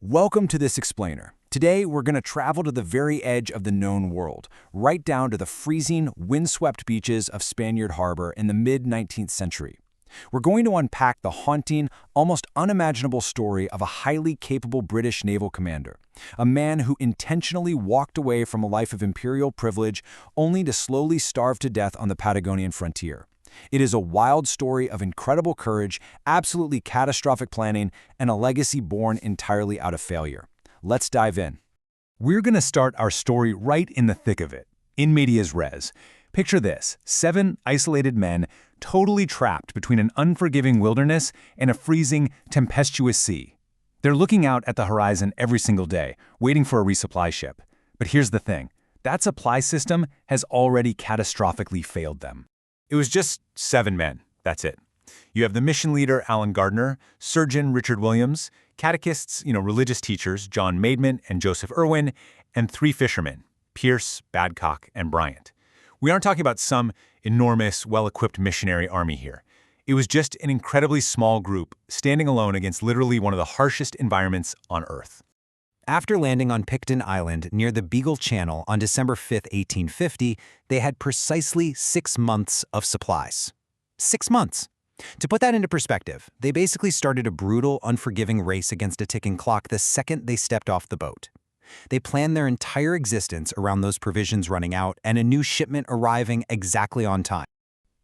Welcome to this explainer. Today, we're going to travel to the very edge of the known world, right down to the freezing, windswept beaches of Spaniard Harbor in the mid-19th century. We're going to unpack the haunting, almost unimaginable story of a highly capable British naval commander, a man who intentionally walked away from a life of imperial privilege only to slowly starve to death on the Patagonian frontier. It is a wild story of incredible courage, absolutely catastrophic planning, and a legacy born entirely out of failure. Let's dive in. We're going to start our story right in the thick of it, in medias res. Picture this: 7 isolated men, totally trapped between an unforgiving wilderness and a freezing, tempestuous sea. They're looking out at the horizon every single day, waiting for a resupply ship. But here's the thing: that supply system has already catastrophically failed them. It was just 7 men, that's it. You have the mission leader, Allen Gardiner, surgeon, Richard Williams, catechists, religious teachers, John Maidment and Joseph Irwin, and 3 fishermen, Pierce, Badcock, and Bryant. We aren't talking about some enormous, well-equipped missionary army here. It was just an incredibly small group standing alone against literally one of the harshest environments on Earth. After landing on Picton Island near the Beagle Channel on December 5, 1850, they had precisely 6 months of supplies. 6 months. To put that into perspective, they basically started a brutal, unforgiving race against a ticking clock the second they stepped off the boat. They planned their entire existence around those provisions running out and a new shipment arriving exactly on time.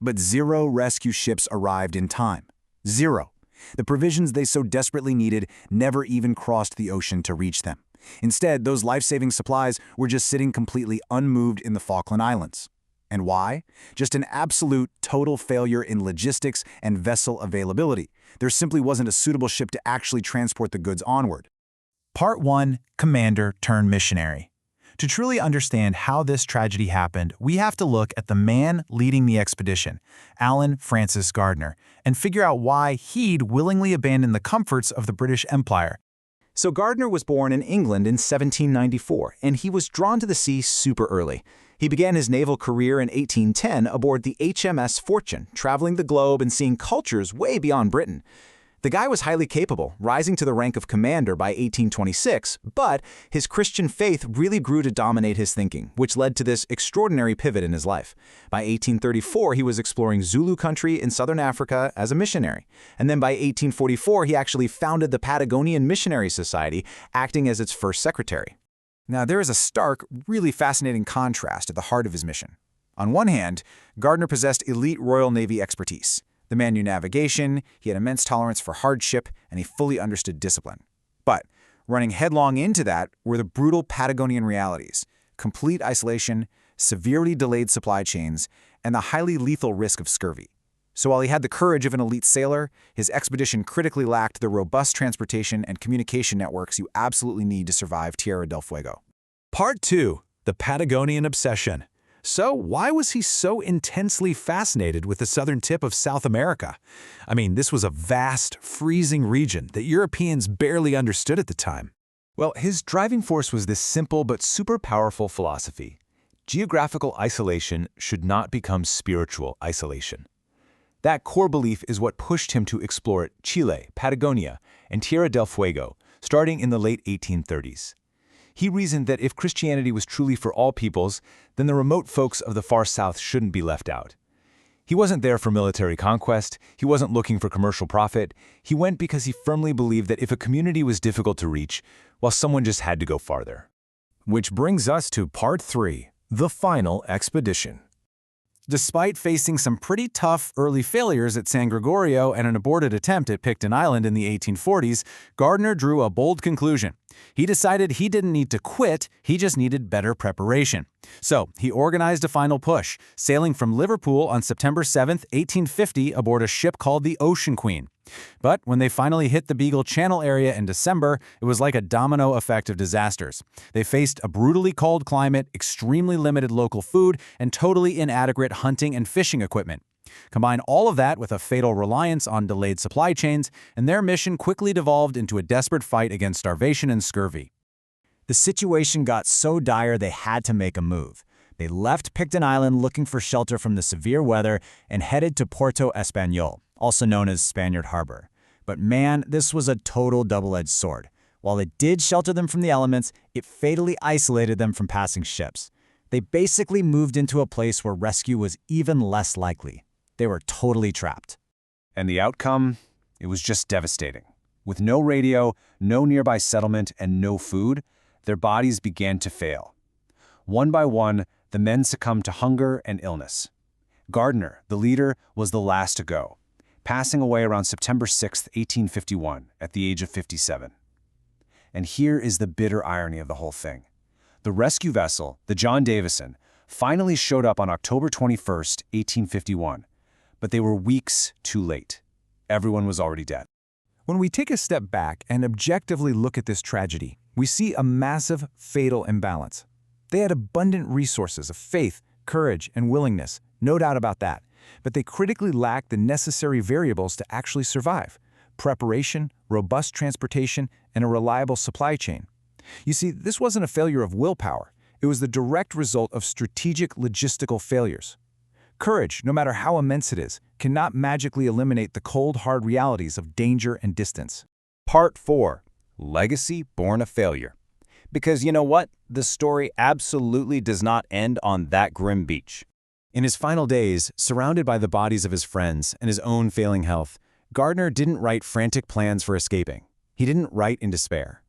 But 0 rescue ships arrived in time. 0. The provisions they so desperately needed never even crossed the ocean to reach them. Instead, those life-saving supplies were just sitting completely unmoved in the Falkland Islands. And why? Just an absolute, total failure in logistics and vessel availability. There simply wasn't a suitable ship to actually transport the goods onward. Part 1: Commander turned missionary. To truly understand how this tragedy happened, we have to look at the man leading the expedition, Allen Francis Gardiner, and figure out why he'd willingly abandon the comforts of the British Empire. So Gardiner was born in England in 1794, and he was drawn to the sea super early. He began his naval career in 1810 aboard the HMS Fortune, traveling the globe and seeing cultures way beyond Britain. The guy was highly capable, rising to the rank of commander by 1826, but his Christian faith really grew to dominate his thinking, which led to this extraordinary pivot in his life. By 1834, he was exploring Zulu country in southern Africa as a missionary. And then by 1844, he actually founded the Patagonian Missionary Society, acting as its first secretary. Now, there is a stark, really fascinating contrast at the heart of his mission. On one hand, Gardiner possessed elite Royal Navy expertise. The man knew navigation, he had immense tolerance for hardship, and he fully understood discipline. But running headlong into that were the brutal Patagonian realities: complete isolation, severely delayed supply chains, and the highly lethal risk of scurvy. So while he had the courage of an elite sailor, his expedition critically lacked the robust transportation and communication networks you absolutely need to survive Tierra del Fuego. Part 2: The Patagonian Obsession. So why was he so intensely fascinated with the southern tip of South America? I mean, this was a vast, freezing region that Europeans barely understood at the time. Well, his driving force was this simple but super powerful philosophy: geographical isolation should not become spiritual isolation. That core belief is what pushed him to explore Chile, Patagonia, and Tierra del Fuego, starting in the late 1830s. He reasoned that if Christianity was truly for all peoples, then the remote folks of the far south shouldn't be left out. He wasn't there for military conquest, he wasn't looking for commercial profit. He went because he firmly believed that if a community was difficult to reach, well, someone just had to go farther. Which brings us to Part 3, the final expedition. Despite facing some pretty tough early failures at San Gregorio and an aborted attempt at Picton Island in the 1840s, Gardiner drew a bold conclusion. He decided he didn't need to quit, he just needed better preparation. So he organized a final push, sailing from Liverpool on September 7, 1850 aboard a ship called the Ocean Queen. But when they finally hit the Beagle Channel area in December, it was like a domino effect of disasters. They faced a brutally cold climate, extremely limited local food, and totally inadequate hunting and fishing equipment. Combine all of that with a fatal reliance on delayed supply chains, and their mission quickly devolved into a desperate fight against starvation and scurvy. The situation got so dire they had to make a move. They left Picton Island looking for shelter from the severe weather and headed to Puerto Español, also known as Spaniard Harbor. But man, this was a total double-edged sword. While it did shelter them from the elements, it fatally isolated them from passing ships. They basically moved into a place where rescue was even less likely. They were totally trapped. And the outcome? It was just devastating. With no radio, no nearby settlement, and no food, their bodies began to fail. One by one, the men succumbed to hunger and illness. Gardiner, the leader, was the last to go, passing away around September 6, 1851, at the age of 57. And here is the bitter irony of the whole thing. The rescue vessel, the John Davison, finally showed up on October 21, 1851, but they were weeks too late. Everyone was already dead. When we take a step back and objectively look at this tragedy, we see a massive, fatal imbalance. They had abundant resources of faith, courage, and willingness, no doubt about that, but they critically lacked the necessary variables to actually survive: preparation, robust transportation, and a reliable supply chain. You see, this wasn't a failure of willpower. It was the direct result of strategic logistical failures. Courage, no matter how immense it is, cannot magically eliminate the cold, hard realities of danger and distance. Part 4. Legacy born of failure. Because you know what? The story absolutely does not end on that grim beach. In his final days, surrounded by the bodies of his friends and his own failing health, Gardiner didn't write frantic plans for escaping. He didn't write in despair.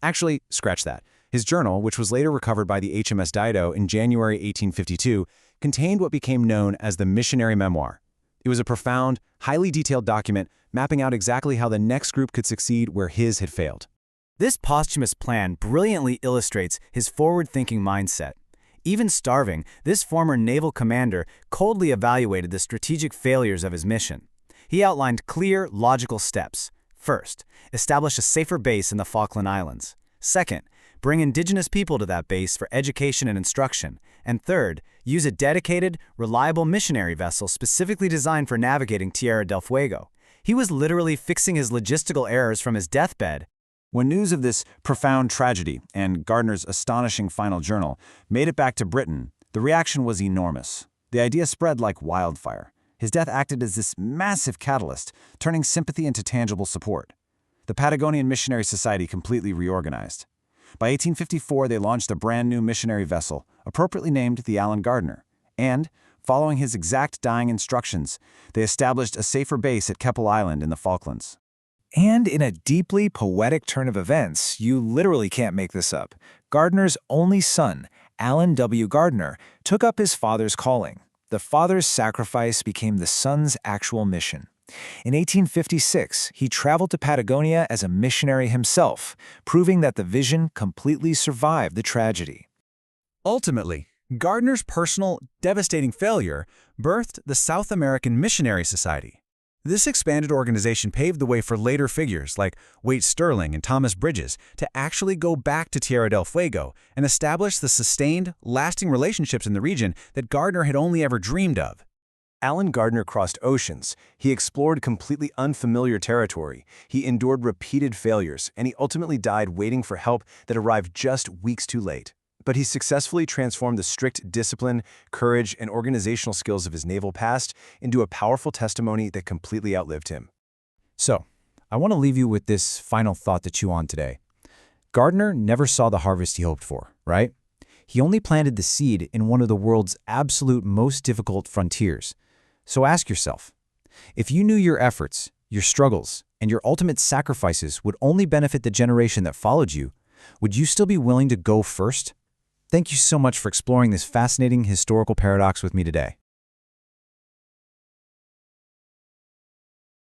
Actually, scratch that. His journal, which was later recovered by the HMS Dido in January 1852, contained what became known as the Missionary Memoir. It was a profound, highly detailed document mapping out exactly how the next group could succeed where his had failed. This posthumous plan brilliantly illustrates his forward-thinking mindset. Even starving, this former naval commander coldly evaluated the strategic failures of his mission. He outlined clear, logical steps. First, establish a safer base in the Falkland Islands. Second, bring indigenous people to that base for education and instruction. And third, use a dedicated, reliable missionary vessel specifically designed for navigating Tierra del Fuego. He was literally fixing his logistical errors from his deathbed. When news of this profound tragedy and Gardiner's astonishing final journal made it back to Britain, the reaction was enormous. The idea spread like wildfire. His death acted as this massive catalyst, turning sympathy into tangible support. The Patagonian Missionary Society completely reorganized. By 1854, they launched a brand new missionary vessel, appropriately named the Allen Gardiner, and, following his exact dying instructions, they established a safer base at Keppel Island in the Falklands. And in a deeply poetic turn of events, you literally can't make this up, Gardiner's only son, Allen W. Gardiner, took up his father's calling. The father's sacrifice became the son's actual mission. In 1856, he traveled to Patagonia as a missionary himself, proving that the vision completely survived the tragedy. Ultimately, Gardiner's personal, devastating failure birthed the South American Missionary Society. This expanded organization paved the way for later figures like Waite Stirling and Thomas Bridges to actually go back to Tierra del Fuego and establish the sustained, lasting relationships in the region that Gardiner had only ever dreamed of. Allen Gardiner crossed oceans. He explored completely unfamiliar territory. He endured repeated failures, and he ultimately died waiting for help that arrived just weeks too late. But he successfully transformed the strict discipline, courage, and organizational skills of his naval past into a powerful testimony that completely outlived him. So, I want to leave you with this final thought to chew on today. Gardiner never saw the harvest he hoped for, right? He only planted the seed in one of the world's absolute most difficult frontiers. So ask yourself, if you knew your efforts, your struggles, and your ultimate sacrifices would only benefit the generation that followed you, would you still be willing to go first? Thank you so much for exploring this fascinating historical paradox with me today.